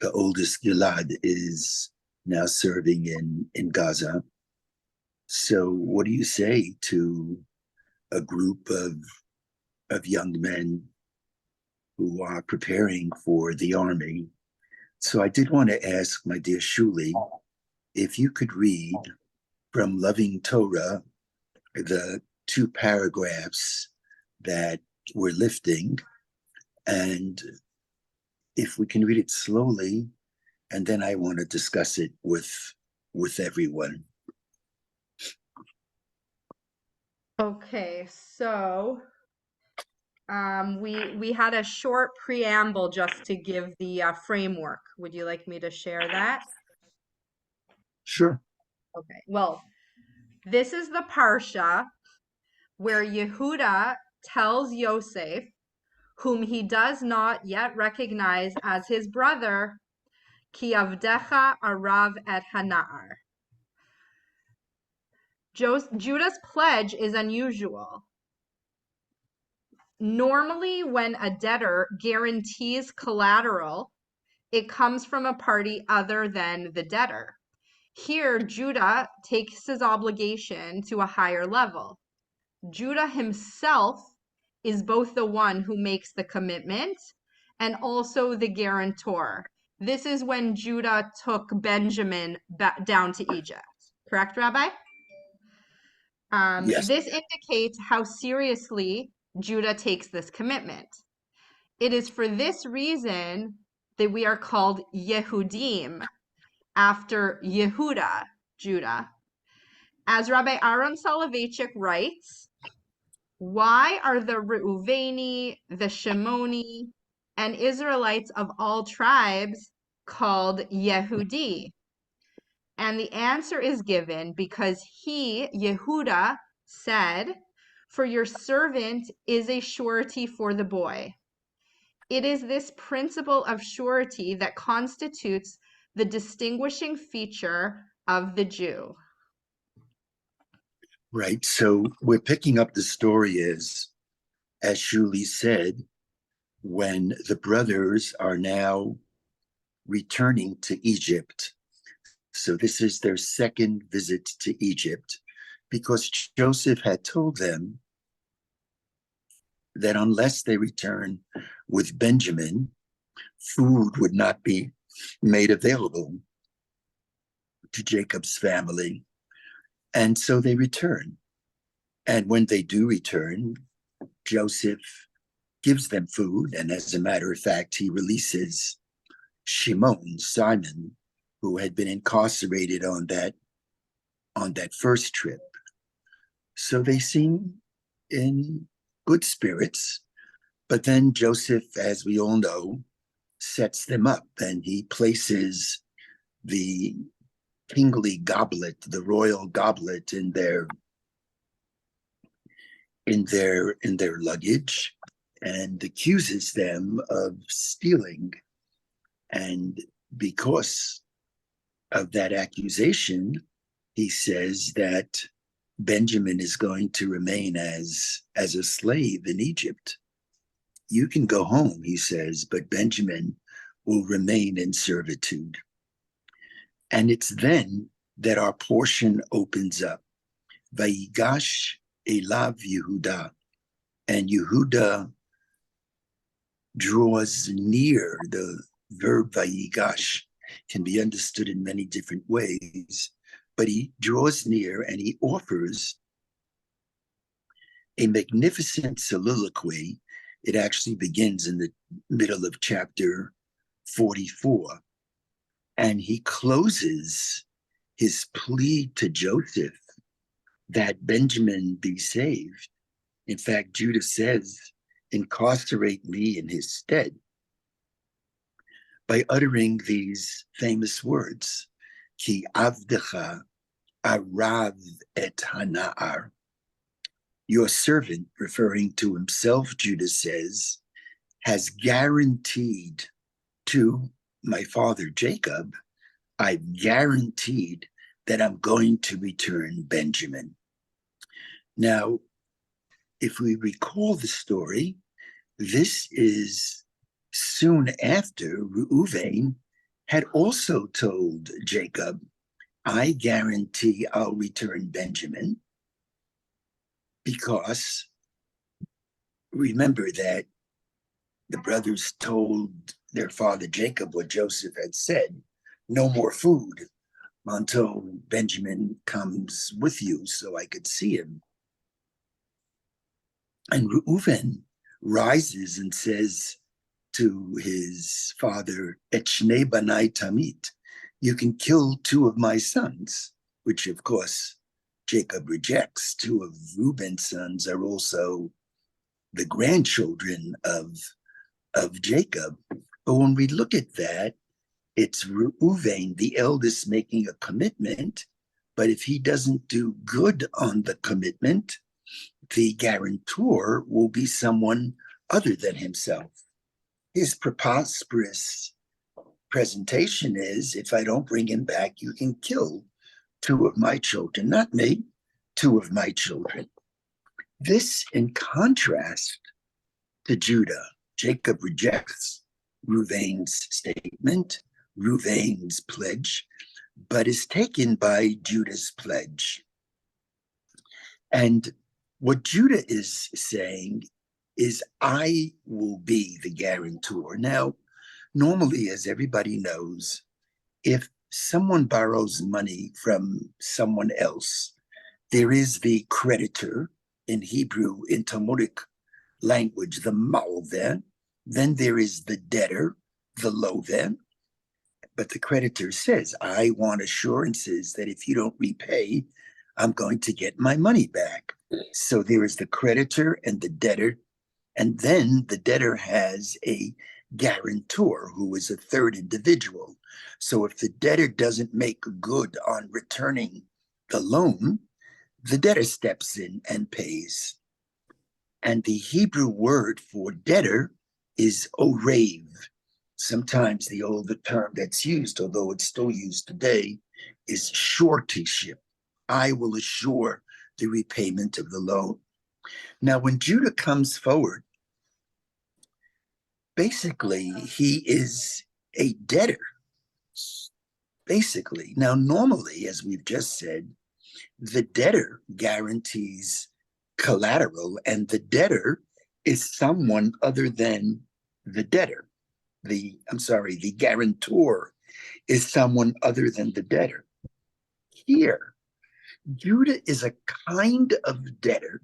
the oldest Gilad, is now serving in Gaza. So what do you say to a group of young men who are preparing for the army? So I did want to ask my dear Shuli if you could read from Loving Torah the two paragraphs that we're lifting, and if we can read it slowly, and then I want to discuss it with everyone. Okay, so we had a short preamble just to give the framework. Would you like me to share that? Sure. Okay. Well, this is the parsha where Yehuda tells Yosef, whom he does not yet recognize as his brother, Ki avdecha arav et hana'ar. Judah's pledge is unusual. Normally, when a debtor guarantees collateral, it comes from a party other than the debtor. Here, Judah takes his obligation to a higher level. Judah himself is both the one who makes the commitment and also the guarantor. This is when Judah took Benjamin down to Egypt. Correct, Rabbi? Yes. This indicates how seriously Judah takes this commitment. It is for this reason that we are called Yehudim, after Yehuda, Judah. As Rabbi Aaron Soloveitchik writes, why are the Reuveni, the Shimoni, and Israelites of all tribes called Yehudi? And the answer is given because he, Yehuda, said, "For your servant is a surety for the boy." It is this principle of surety that constitutes the distinguishing feature of the Jew. Right. So we're picking up the story as Shuli said, when the brothers are now returning to Egypt. So this is their second visit to Egypt, because Joseph had told them that unless they return with Benjamin, food would not be made available to Jacob's family. And so they return. And when they do return, Joseph gives them food. And as a matter of fact, he releases Simon, who had been incarcerated on that first trip. So they seem in good spirits. But then Joseph, as we all know, sets them up, and he places the kingly goblet, the royal goblet, in their luggage, and accuses them of stealing. And because of that accusation, he says that Benjamin is going to remain as a slave in Egypt. You can go home, he says, but Benjamin will remain in servitude. And it's then that our portion opens up. Vayigash elav Yehuda, and Yehuda draws near. The verb vayigash can be understood in many different ways, but he draws near and he offers a magnificent soliloquy. It actually begins in the middle of chapter 44, and he closes his plea to Joseph that Benjamin be saved. In fact, Judah says, "Incarcerate me in his stead," by uttering these famous words, "Ki avdecha arav et hana'ar." Your servant, referring to himself, Judah says, has guaranteed to my father Jacob, I've guaranteed that I'm going to return Benjamin. Now, if we recall the story, this is soon after Reuven had also told Jacob, I guarantee I'll return Benjamin, because remember that the brothers told their father Jacob what Joseph had said, no more food until Benjamin comes with you so I could see him. And Reuven rises and says to his father, Echnei banai tamit, you can kill two of my sons, which of course Jacob rejects. Two of Reuben's sons are also the grandchildren of Jacob. But when we look at that, it's Reuven, the eldest, making a commitment. But if he doesn't do good on the commitment, the guarantor will be someone other than himself. His preposterous presentation is, if I don't bring him back, you can kill two of my children, not me, two of my children. This in contrast to Judah. Jacob rejects Reuven's statement, Reuven's pledge, but is taken by Judah's pledge. And what Judah is saying is, I will be the guarantor. Now, normally, as everybody knows, if someone borrows money from someone else, there is the creditor, in Hebrew, in Talmudic language, the malveh. Then there is the debtor, the loveh. But the creditor says, I want assurances that if you don't repay, I'm going to get my money back. So there is the creditor and the debtor. And then the debtor has a guarantor who is a third individual. So if the debtor doesn't make good on returning the loan, the debtor steps in and pays. And the Hebrew word for debtor is orev. Sometimes the older term that's used, although it's still used today, is suretyship. I will assure the repayment of the loan. Now, when Judah comes forward, basically, he is a debtor. Basically. Now, normally, as we've just said, the debtor guarantees collateral, and the debtor is someone other than the debtor. The guarantor is someone other than the debtor. Here, Judah is a kind of debtor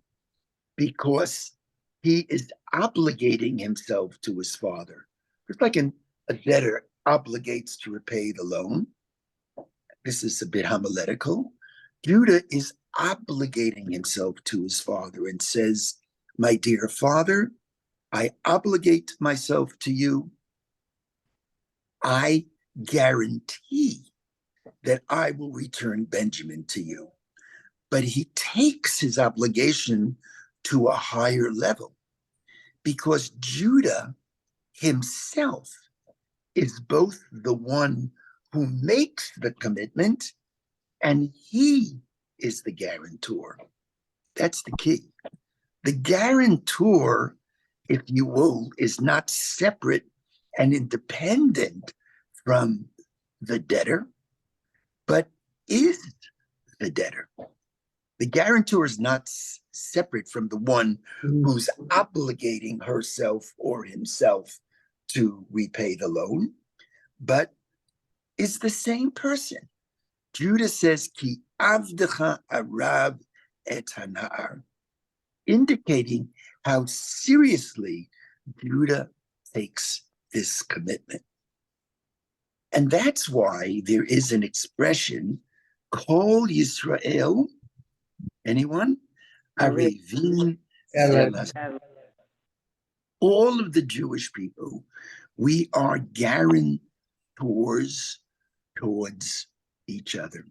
because he is obligating himself to his father. It's like a debtor obligates to repay the loan. This is a bit homiletical. Judah is obligating himself to his father and says, my dear father, I obligate myself to you. I guarantee that I will return Benjamin to you. But he takes his obligation to a higher level because Judah himself is both the one who makes the commitment and he is the guarantor. That's the key. The guarantor, if you will, is not separate and independent from the debtor, but is the debtor. The guarantor is not separate from the one who's obligating herself or himself to repay the loan, but is the same person. Judah says, Ki avdecha arab et hana'ar, indicating how seriously Judah takes this commitment. And that's why there is an expression, Kol Yisrael, anyone? Arevin Elas. All of the Jewish people, we are guarantors towards each other.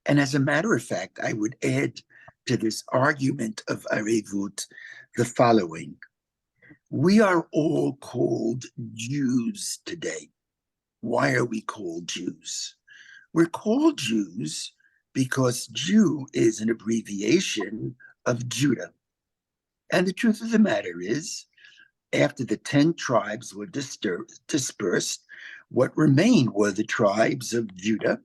And as a matter of fact, I would add to this argument of Arevut the following. We are all called Jews today. Why are we called Jews? We're called Jews because Jew is an abbreviation of Judah. And the truth of the matter is, After the 10 tribes were dispersed, what remained were the tribes of Judah.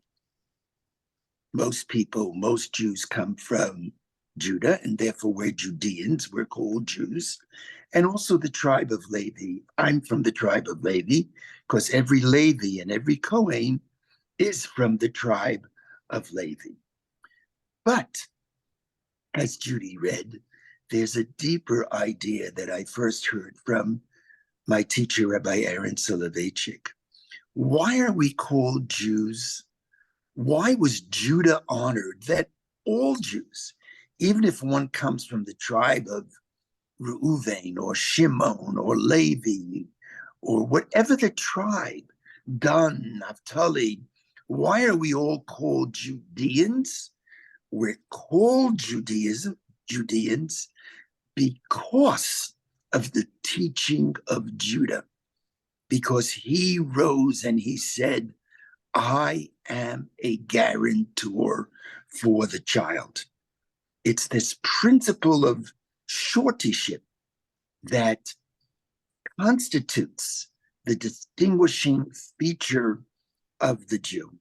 Most Jews come from Judah, and therefore we're Judeans, we're called Jews. And also the tribe of Levi. I'm from the tribe of Levi, because every Levi and every Kohen is from the tribe of Levi. But, as Judy read, there's a deeper idea that I first heard from my teacher, Rabbi Aaron Soloveitchik. Why are we called Jews? Why was Judah honored? That all Jews, even if one comes from the tribe of Reuven or Shimon or Levi or whatever the tribe, Dan, Naphtali, why are we all called Judeans? We're called Judeans because of the teaching of Judah, because he rose and he said, I am a guarantor for the child. It's this principle of shortyship that constitutes the distinguishing feature of the Jew.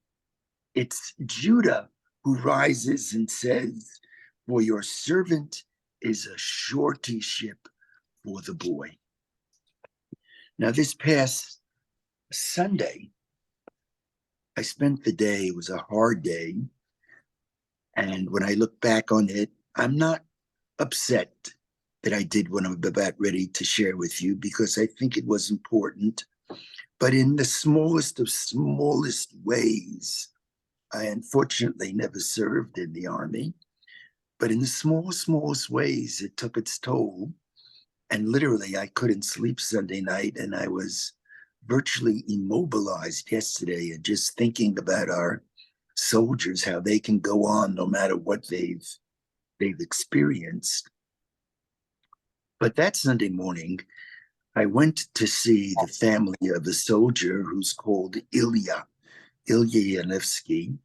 It's Judah who rises and says, for your servant is a shortyship for the boy. Now, this past Sunday, I spent the day, it was a hard day. And when I look back on it, I'm not upset that I did what I'm about ready to share with you, because I think it was important. But in the smallest of smallest ways, I unfortunately never served in the army, but in the smallest ways, it took its toll. And literally, I couldn't sleep Sunday night, and I was virtually immobilized yesterday, and just thinking about our soldiers, how they can go on no matter what they've experienced. But that Sunday morning, I went to see the family of a soldier who's called Ilya Yanevsky.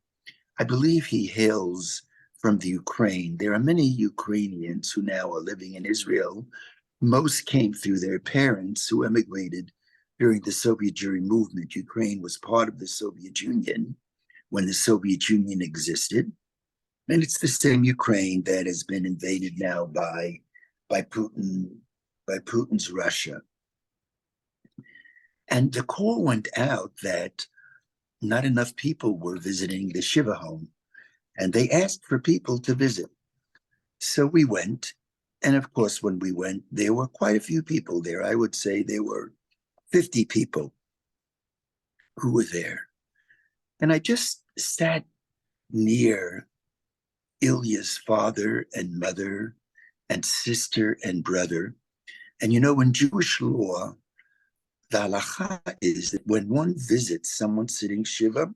I believe he hails from the Ukraine. There are many Ukrainians who now are living in Israel. Most came through their parents who emigrated during the Soviet Jewry movement. Ukraine was part of the Soviet Union when the Soviet Union existed. And it's the same Ukraine that has been invaded now by Putin's Russia. And the call went out that not enough people were visiting the Shiva home, and they asked for people to visit. So we went, and of course, when we went, there were quite a few people there. I would say there were 50 people who were there. And I just sat near Ilya's father and mother and sister and brother. And you know, in Jewish law, the halacha is that when one visits someone sitting Shiva,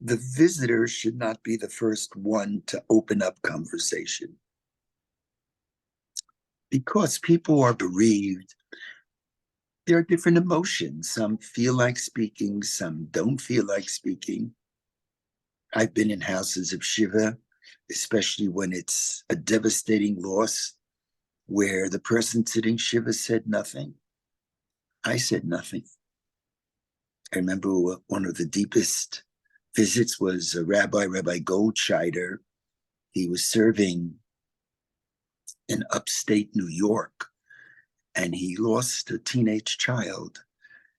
the visitor should not be the first one to open up conversation. Because people are bereaved, there are different emotions. Some feel like speaking, some don't feel like speaking. I've been in houses of Shiva, especially when it's a devastating loss, where the person sitting Shiva said nothing. I said nothing. I remember one of the deepest visits was Rabbi Goldscheider. He was serving in upstate New York, and he lost a teenage child.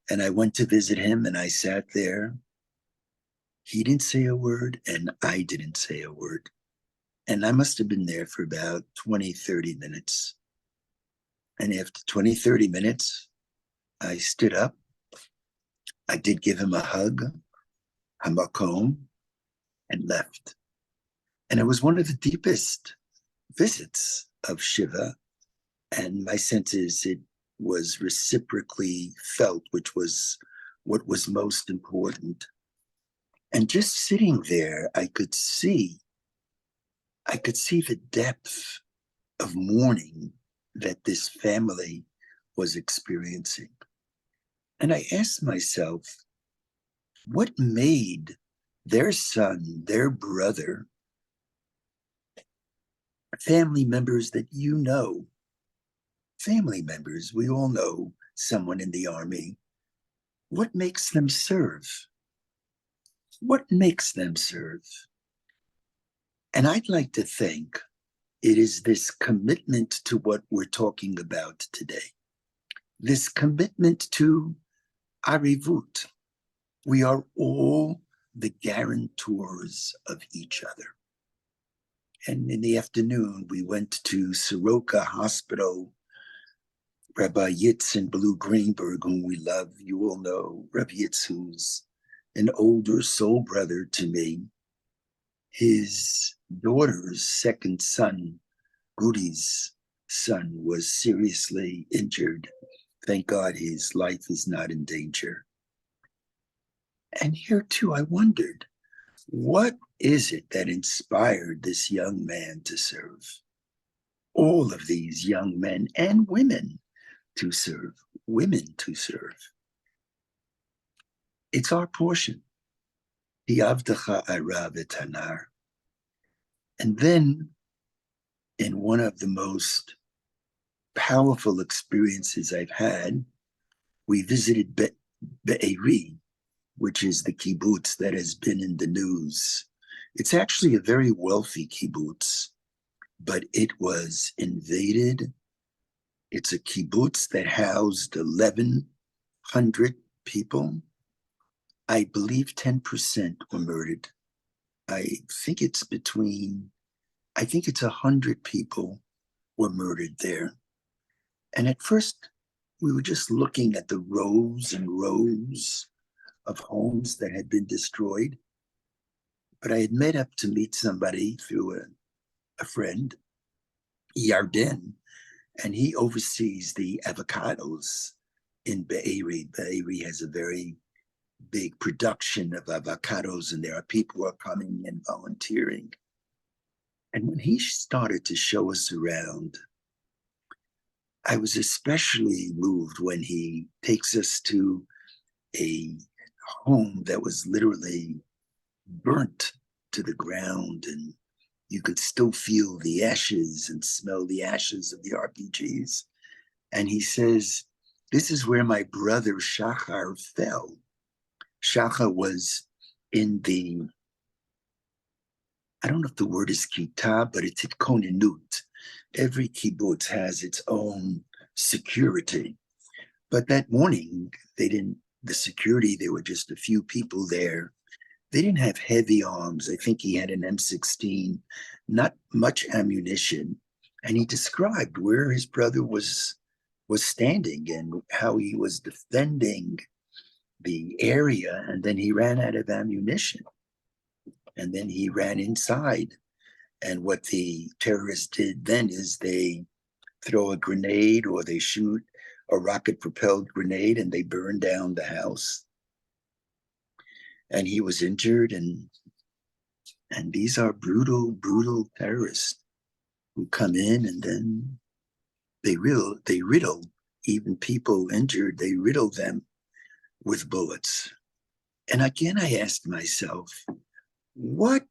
And I went to visit him, and I sat there. He didn't say a word, and I didn't say a word. And I must have been there for about 20, 30 minutes. And after 20, 30 minutes, I stood up. I did give him a hug, hamakom, and left. And it was one of the deepest visits of Shiva. And my sense is it was reciprocally felt, which was what was most important. And just sitting there, I could see the depth of mourning that this family was experiencing. And I asked myself, what made their son, their brother, family members that you know, family members we all know, someone in the army, what makes them serve? What makes them serve? And I'd like to think it is this commitment to what we're talking about today, this commitment to arivut. We are all the guarantors of each other. And in the afternoon, we went to Soroka Hospital. Rabbi Yitz and Blue Greenberg, whom we love, you all know Rabbi Yitz, who's an older soul brother to me. His daughter's second son, Goody's son, was seriously injured. Thank God his life is not in danger. And here too, I wondered, what is it that inspired this young man to serve? All of these young men and women to serve, women to serve. It's our portion. Hiavdecha ara v'tanar. And then, in one of the most powerful experiences I've had, we visited Be'eri, which is the kibbutz that has been in the news. It's actually a very wealthy kibbutz, but it was invaded. It's a kibbutz that housed 1,100 people. I believe 10% were murdered. I think it's 100 people were murdered there. And at first, we were just looking at the rows and rows of homes that had been destroyed. But I had met up to meet somebody through a friend, Yarden, and he oversees the avocados in Be'eri. Be'eri has a very big production of avocados, and there are people who are coming and volunteering. And when he started to show us around, I was especially moved when he takes us to a home that was literally burnt to the ground, and you could still feel the ashes and smell the ashes of the RPGs. And he says, this is where my brother Shachar fell. Shachar was in the, I don't know if the word is kitab, but it's itkonenut. Every kibbutz has its own security. But that morning, the security, there were just a few people there. They didn't have heavy arms. I think he had an M16, not much ammunition. And he described where his brother was standing and how he was defending the area. And then he ran out of ammunition. And then he ran inside. And what the terrorists did then is they throw a grenade or they shoot a rocket-propelled grenade and they burn down the house. And he was injured, and these are brutal, brutal terrorists who come in and then they riddle even people injured, they riddle them with bullets. And again, I asked myself, what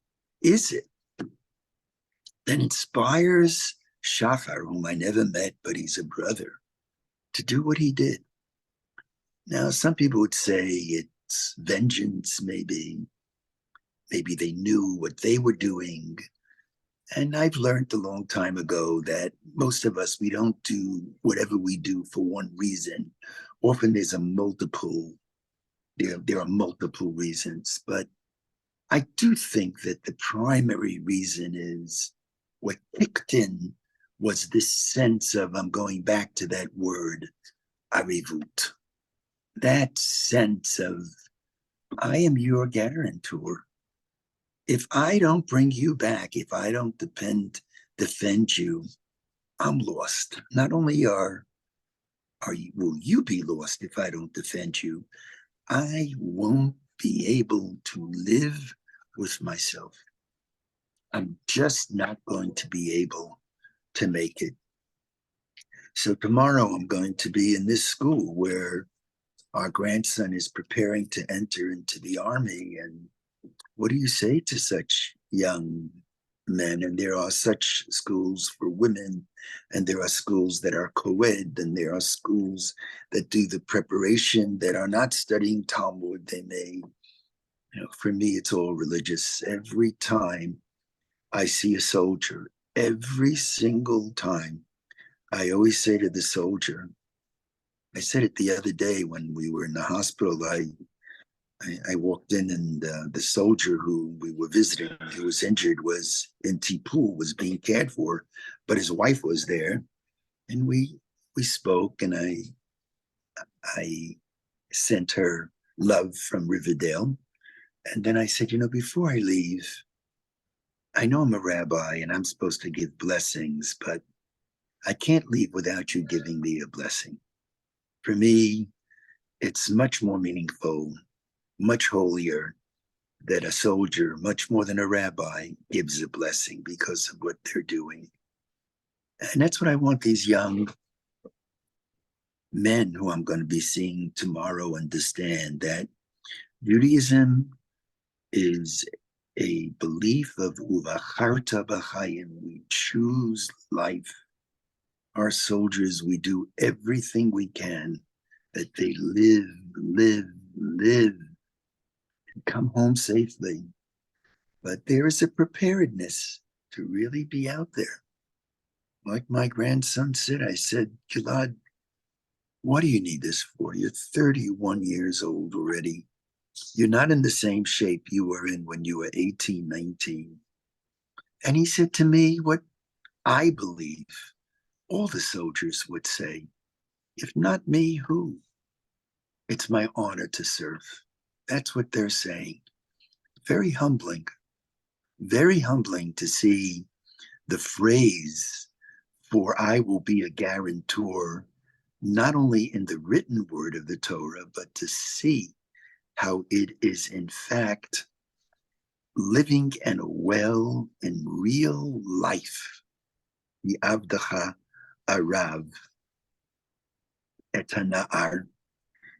is it that inspires Shachar, whom I never met, but he's a brother, to do what he did? Now, some people would say it's vengeance, maybe they knew what they were doing. And I've learned a long time ago that most of us, we don't do whatever we do for one reason. Often there are multiple reasons, but I do think that the primary reason is what kicked in was this sense of, I'm going back to that word, arivut. That sense of, I am your guarantor. If I don't bring you back, if I don't defend you, I'm lost. Not only will you be lost if I don't defend you, I won't be able to live with myself. I'm just not going to be able to make it. So tomorrow I'm going to be in this school where our grandson is preparing to enter into the army. And what do you say to such young men, and there are such schools for women, and there are schools that are co-ed, and there are schools that do the preparation that are not studying Talmud. They may, for me, it's all religious. Every time I see a soldier, every single time, I always say to the soldier, I said it the other day when we were in the hospital. I walked in, and the soldier who we were visiting, who was injured, was in Tipul, was being cared for, but his wife was there, and we spoke, and I sent her love from Riverdale, and then I said, before I leave, I know I'm a rabbi and I'm supposed to give blessings, but I can't leave without you giving me a blessing. For me, it's much more meaningful, much holier, that a soldier, much more than a rabbi, gives a blessing because of what they're doing. And that's what I want these young men who I'm going to be seeing tomorrow understand, that Judaism is a belief of uvacharta b'chayim. We choose life. Our soldiers, we do everything we can that they live, and come home safely. But there is a preparedness to really be out there. Like my grandson said, I said, Gilad, what do you need this for? You're 31 years old already. You're not in the same shape you were in when you were 18, 19. And he said to me what I believe all the soldiers would say, if not me, who? It's my honor to serve. That's what they're saying. Very humbling to see the phrase, for I will be a guarantor, not only in the written word of the Torah, but to see how it is in fact living and well in real life. The Avdacha Arav Etana'ar.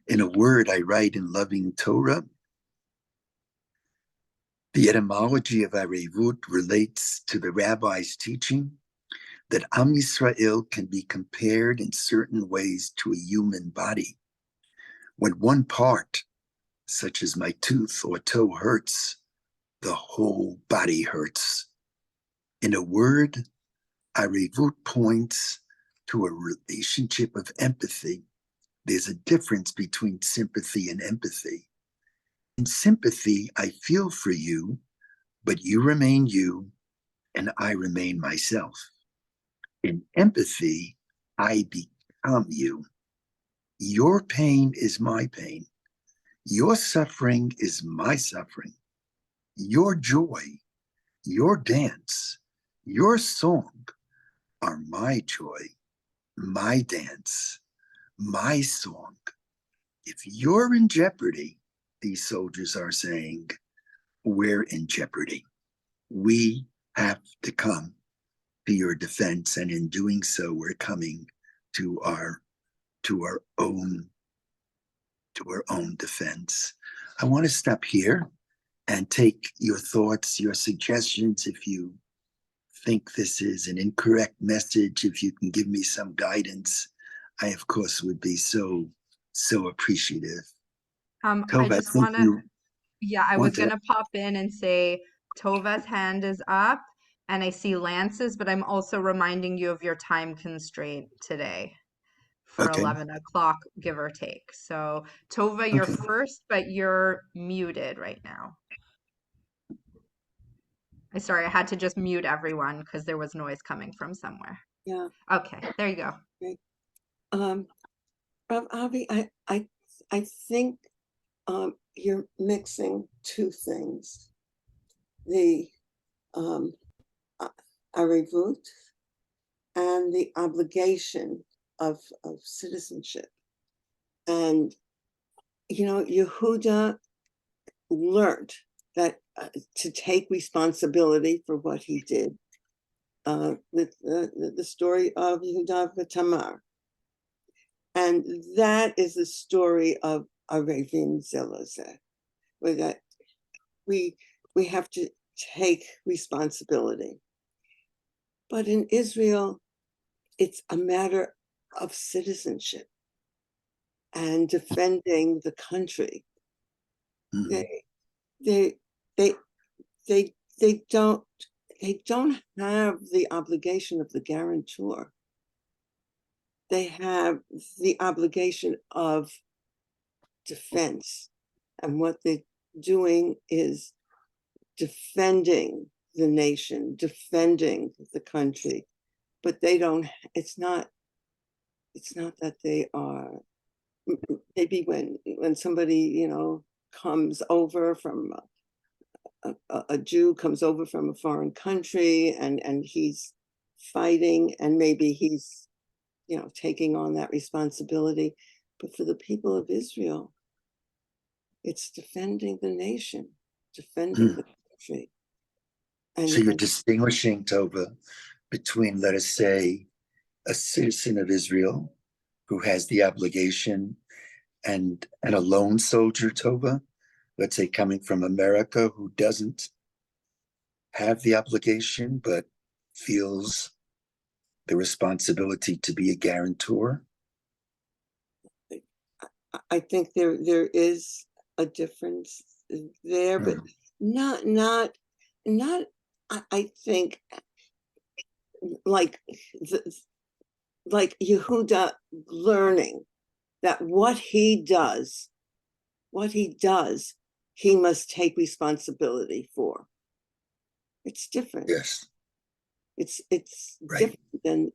In a word I write in Loving Torah, the etymology of Arevut relates to the rabbi's teaching that Am Yisrael can be compared in certain ways to a human body. When one part, such as my tooth or toe, hurts, the whole body hurts. In a word, Arevut points to a relationship of empathy. There's a difference between sympathy and empathy. In sympathy, I feel for you, but you remain you, and I remain myself. In empathy, I become you. Your pain is my pain. Your suffering is my suffering. Your joy, your dance, your song are my joy, my dance, my song. If you're in jeopardy, these soldiers are saying, we're in jeopardy. We have to come to your defense, and in doing so, we're coming to our own defense. I want to stop here and take your thoughts, your suggestions. If you think this is an incorrect message, if you can give me some guidance, I of course would be so appreciative. I Tova, I just think want to, you yeah, I want was to. gonna pop in and say Tova's hand is up and I see Lance's, but I'm also reminding you of your time constraint today for Okay, 11 o'clock, give or take. So Tova, you're okay. first, but you're muted right now. Sorry, I had to just mute everyone because there was noise coming from somewhere. Yeah. Okay, there you go. Great. Rav Avi, I think you're mixing two things: the arevut and the obligation of citizenship. And Yehuda learned that to take responsibility for what he did. With the story of Yehuda Tamar. And that is the story of Arevim Zelazeh, where that we have to take responsibility. But in Israel, it's a matter of citizenship and defending the country. Mhm. They they they they don't have the obligation of the guarantor. They have the obligation of defense. And what they're doing is defending the nation, defending the country. But they don't, it's not that they are, maybe when somebody, comes over from a Jew comes over from a foreign country and he's fighting and maybe he's, taking on that responsibility. But for the people of Israel, it's defending the nation, defending the country. So you're distinguishing, Tova, between, let us say, a citizen of Israel who has the obligation and a lone soldier, Tova, let's say coming from America, who doesn't have the obligation but feels the responsibility to be a guarantor. I think there is a difference there, but not I think like Yehuda learning that what he does, he must take responsibility for. It's different. Yes. It's Right. different than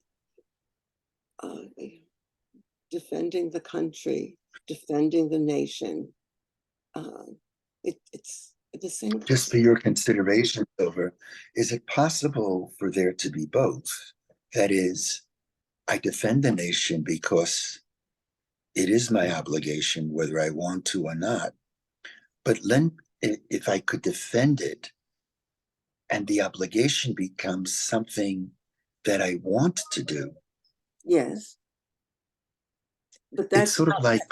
defending the country, defending the nation. It's the same. Just for your consideration, Silver, is it possible for there to be both? That is, I defend the nation because it is my obligation, whether I want to or not. But if I could defend it and the obligation becomes something that I want to do. Yes. But it's sort of like,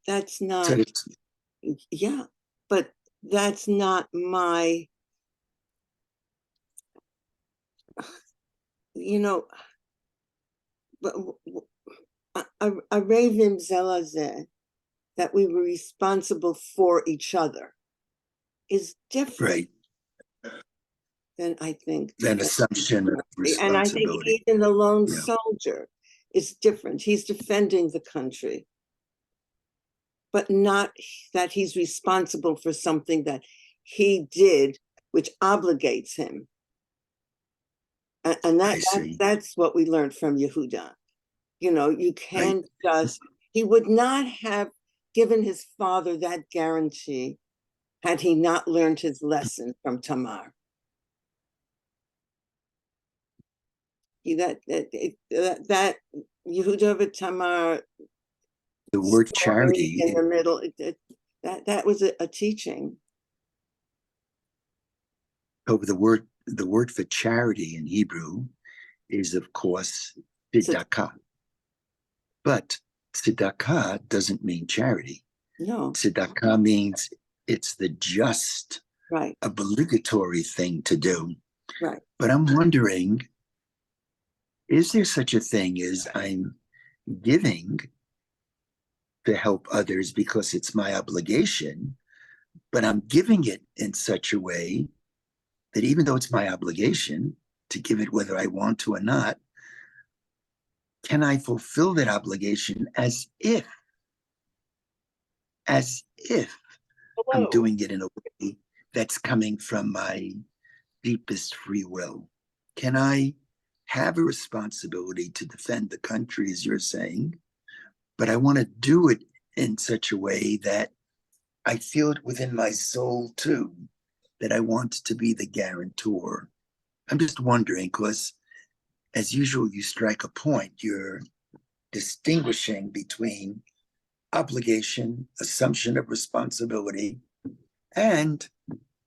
that's not, yeah, but that's not my, but a ravim zelazeh, that we were responsible for each other, is different. Right. Than I think. Than assumption of responsibility. And I think even the lone soldier is different. He's defending the country, but not that he's responsible for something that he did, which obligates him. And that's what we learned from Yehuda. You can't just, he would not have given his father that guarantee had he not learned his lesson from Tamar. That Yehuda and Tamar, the word charity in the middle, that was a teaching. Over the word for charity in Hebrew is, of course, tzedakah. But tzedakah doesn't mean charity. No. Tzedakah means it's the just, obligatory thing to do. Right. But I'm wondering, is there such a thing as I'm giving to help others because it's my obligation, but I'm giving it in such a way that even though it's my obligation to give it whether I want to or not, can I fulfill that obligation as if I'm doing it in a way that's coming from my deepest free will? Can I have a responsibility to defend the country, as you're saying, but I want to do it in such a way that I feel it within my soul too, that I want to be the guarantor? I'm just wondering, because as usual, you strike a point. You're distinguishing between obligation, assumption of responsibility, and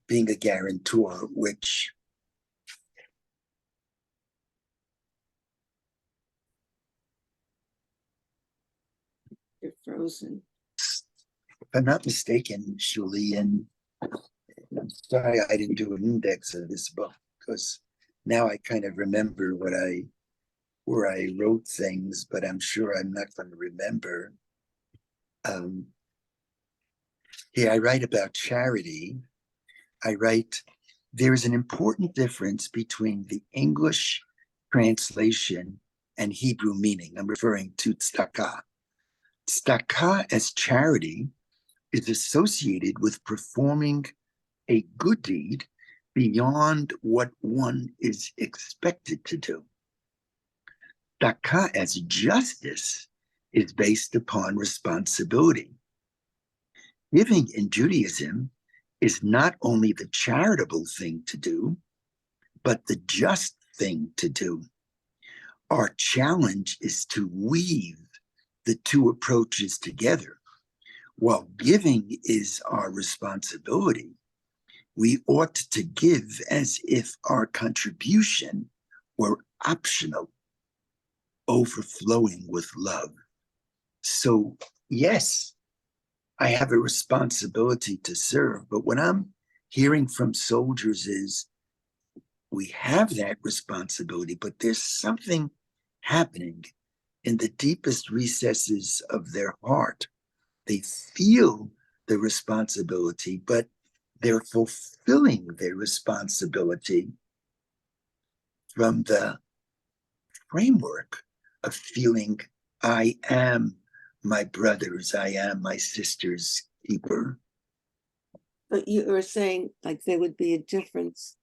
being a guarantor, which you're frozen. If I'm not mistaken, Shuli, in I'm sorry I didn't do an index of this book because now I kind of remember where I wrote things, but I'm sure I'm not going to remember. Here I write about charity. I write, there is an important difference between the English translation and Hebrew meaning. I'm referring to tzedakah. Tzedakah as charity is associated with performing a good deed beyond what one is expected to do. Tzedakah as justice is based upon responsibility. Giving in Judaism is not only the charitable thing to do, but the just thing to do. Our challenge is to weave the two approaches together. While giving is our responsibility, we ought to give as if our contribution were optional, overflowing with love. So, yes, I have a responsibility to serve, but what I'm hearing from soldiers is we have that responsibility, but there's something happening in the deepest recesses of their heart. They feel the responsibility, but they're fulfilling their responsibility from the framework of feeling I am my brother's, I am my sister's keeper. But you were saying like there would be a difference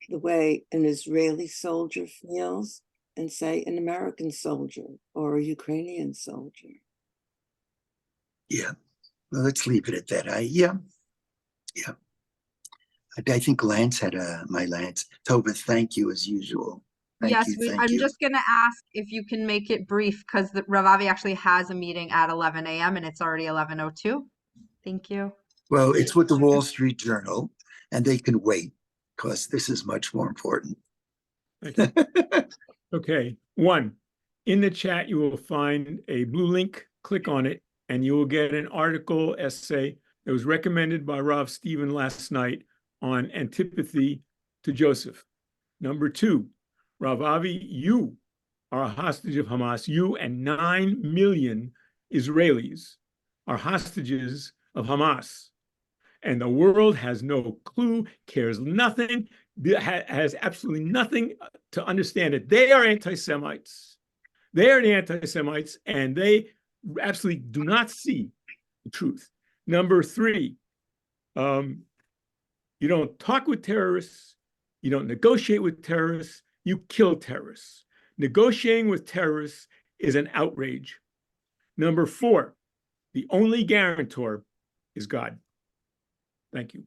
the way an Israeli soldier feels and say an American soldier or a Ukrainian soldier. Yeah, well, let's leave it at that. Yeah. I think Lance had my Lance. Tova, thank you as usual. Thank you. I'm just going to ask if you can make it brief because the Rav Avi actually has a meeting at 11 a.m. and it's already 11:02. Thank you. Well, it's with the Wall Street Journal, and they can wait because this is much more important. Thank you. Okay. 1, in the chat, you will find a blue link. Click on it, and you will get an article essay that was recommended by Rav Stephen last night on antipathy to Joseph. Number 2, Rav Avi, you are a hostage of Hamas. You and 9 million Israelis are hostages of Hamas. And the world has no clue, cares nothing, has absolutely nothing to understand it. They are anti-Semites. They are the anti-Semites, and they absolutely do not see the truth. Number 3, you don't talk with terrorists. You don't negotiate with terrorists. You kill terrorists. Negotiating with terrorists is an outrage. Number 4, the only guarantor is God. Thank you.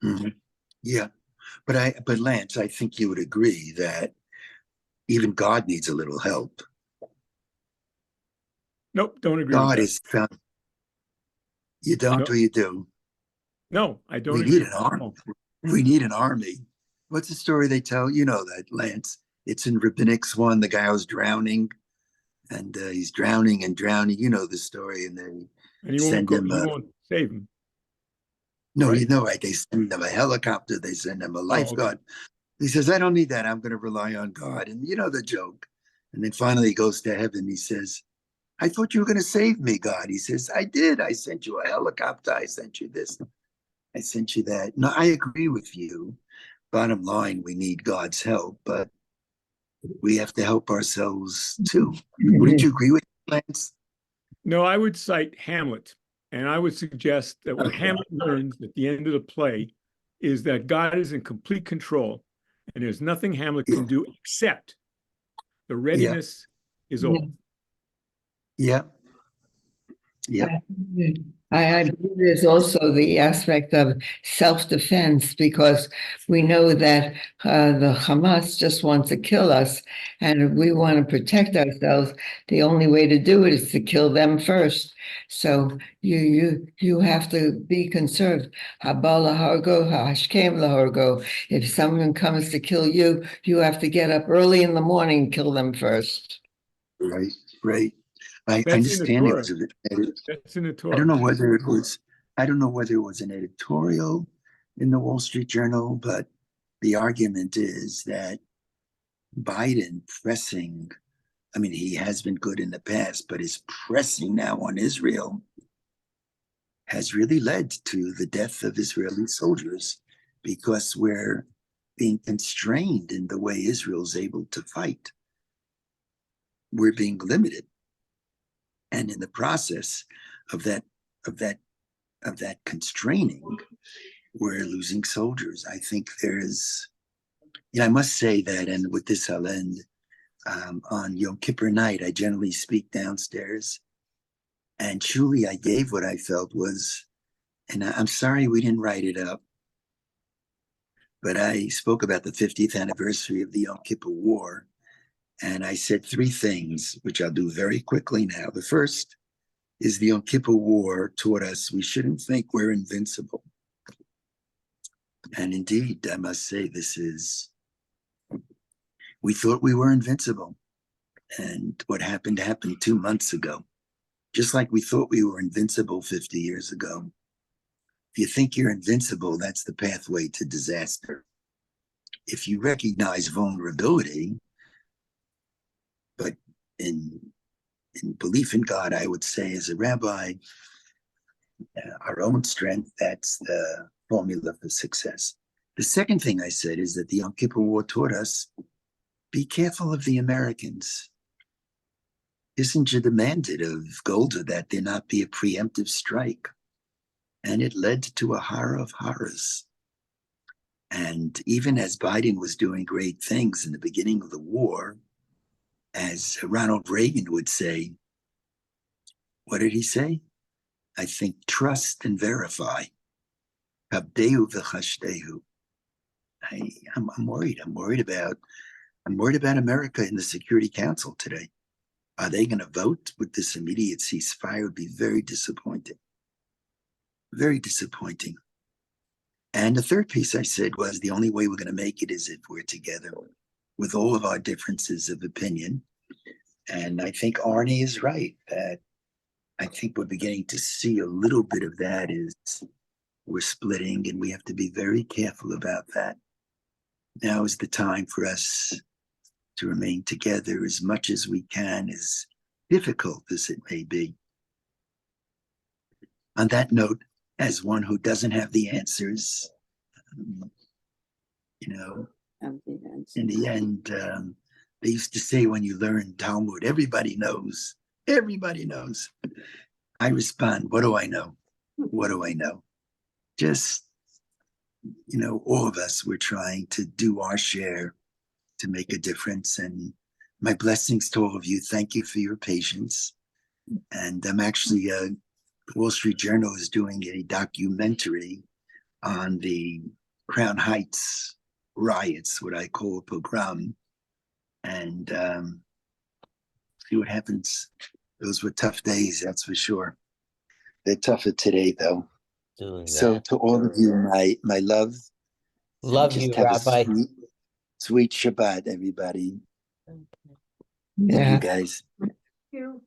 Mm-hmm. Yeah, but Lance, I think you would agree that even God needs a little help. Nope, don't agree. God is found. You don't, Nope. or you do? No, I don't. We need an army. We need an army. What's the story they tell? You know that, Lance. It's in Rabbinics 1. The guy was drowning, and he's drowning and drowning. You know the story, and then you won't save him. No, right? You know, right? They send him a helicopter. They send him a lifeguard. He says, "I don't need that. I'm going to rely on God." And you know the joke. And then finally he goes to heaven. He says, "I thought you were going to save me, God." He says, "I did. I sent you a helicopter. I sent you this. I sent you that." No, I agree with you. Bottom line, we need God's help, but we have to help ourselves too. Wouldn't you agree with Lance? No, I would cite Hamlet. And I would suggest that what Hamlet learns at the end of the play is that God is in complete control. And there's nothing Hamlet can do except the readiness is all. Yeah. I believe there's also the aspect of self-defense because we know that the Hamas just wants to kill us, and if we want to protect ourselves, the only way to do it is to kill them first. So you have to be conserved. Haba lahargo, hashkem lahargo. If someone comes to kill you, you have to get up early in the morning and kill them first. Right. I That's understand it was That's in the Torah. I don't know whether it was an editorial in the Wall Street Journal, but the argument is that Biden pressing, I mean, he has been good in the past, but his pressing now on Israel has really led to the death of Israeli soldiers because we're being constrained in the way Israel's able to fight. We're being limited. And in the process of that constraining, we're losing soldiers. I think there's, I must say that, and with this I'll end, on Yom Kippur night, I generally speak downstairs. And truly, I gave what I felt was, and I'm sorry we didn't write it up, but I spoke about the 50th anniversary of the Yom Kippur War. And I said three things, which I'll do very quickly now. The first is the Yom Kippur War taught us we shouldn't think we're invincible. And indeed, I must say, we thought we were invincible. And what happened 2 months ago. Just like we thought we were invincible 50 years ago. If you think you're invincible, that's the pathway to disaster. If you recognize vulnerability, but in belief in God, I would say as a rabbi, our own strength, that's the formula for success. The second thing I said is that the Yom Kippur War taught us, be careful of the Americans. Kissinger demanded of Golda that there not be a preemptive strike. And it led to a horror of horrors. And even as Biden was doing great things in the beginning of the war, as Ronald Reagan would say, what did he say? I think trust and verify. Kabdeu v'chashtehu. I'm worried. I'm worried about America in the Security Council today. Are they going to vote with this immediate ceasefire? It would be very disappointing. Very disappointing. And the third piece I said was the only way we're going to make it is if we're together with all of our differences of opinion. And I think Arnie is right that I think we're beginning to see a little bit of that is we're splitting and we have to be very careful about that. Now is the time for us to remain together as much as we can, as difficult as it may be. On that note, as one who doesn't have the answers, in the end, they used to say when you learn Talmud, everybody knows. Everybody knows. I respond, what do I know? What do I know? Just, all of us, we're trying to do our share to make a difference. And my blessings to all of you. Thank you for your patience. And I'm actually, the Wall Street Journal is doing a documentary on the Crown Heights riots, what I call a pogrom, and see what happens. Those were tough days, that's for sure. They're tougher today, though. So to all of you, my love. Love you, Rabbi. Sweet Shabbat, everybody. Yeah. Love you guys. Thank you.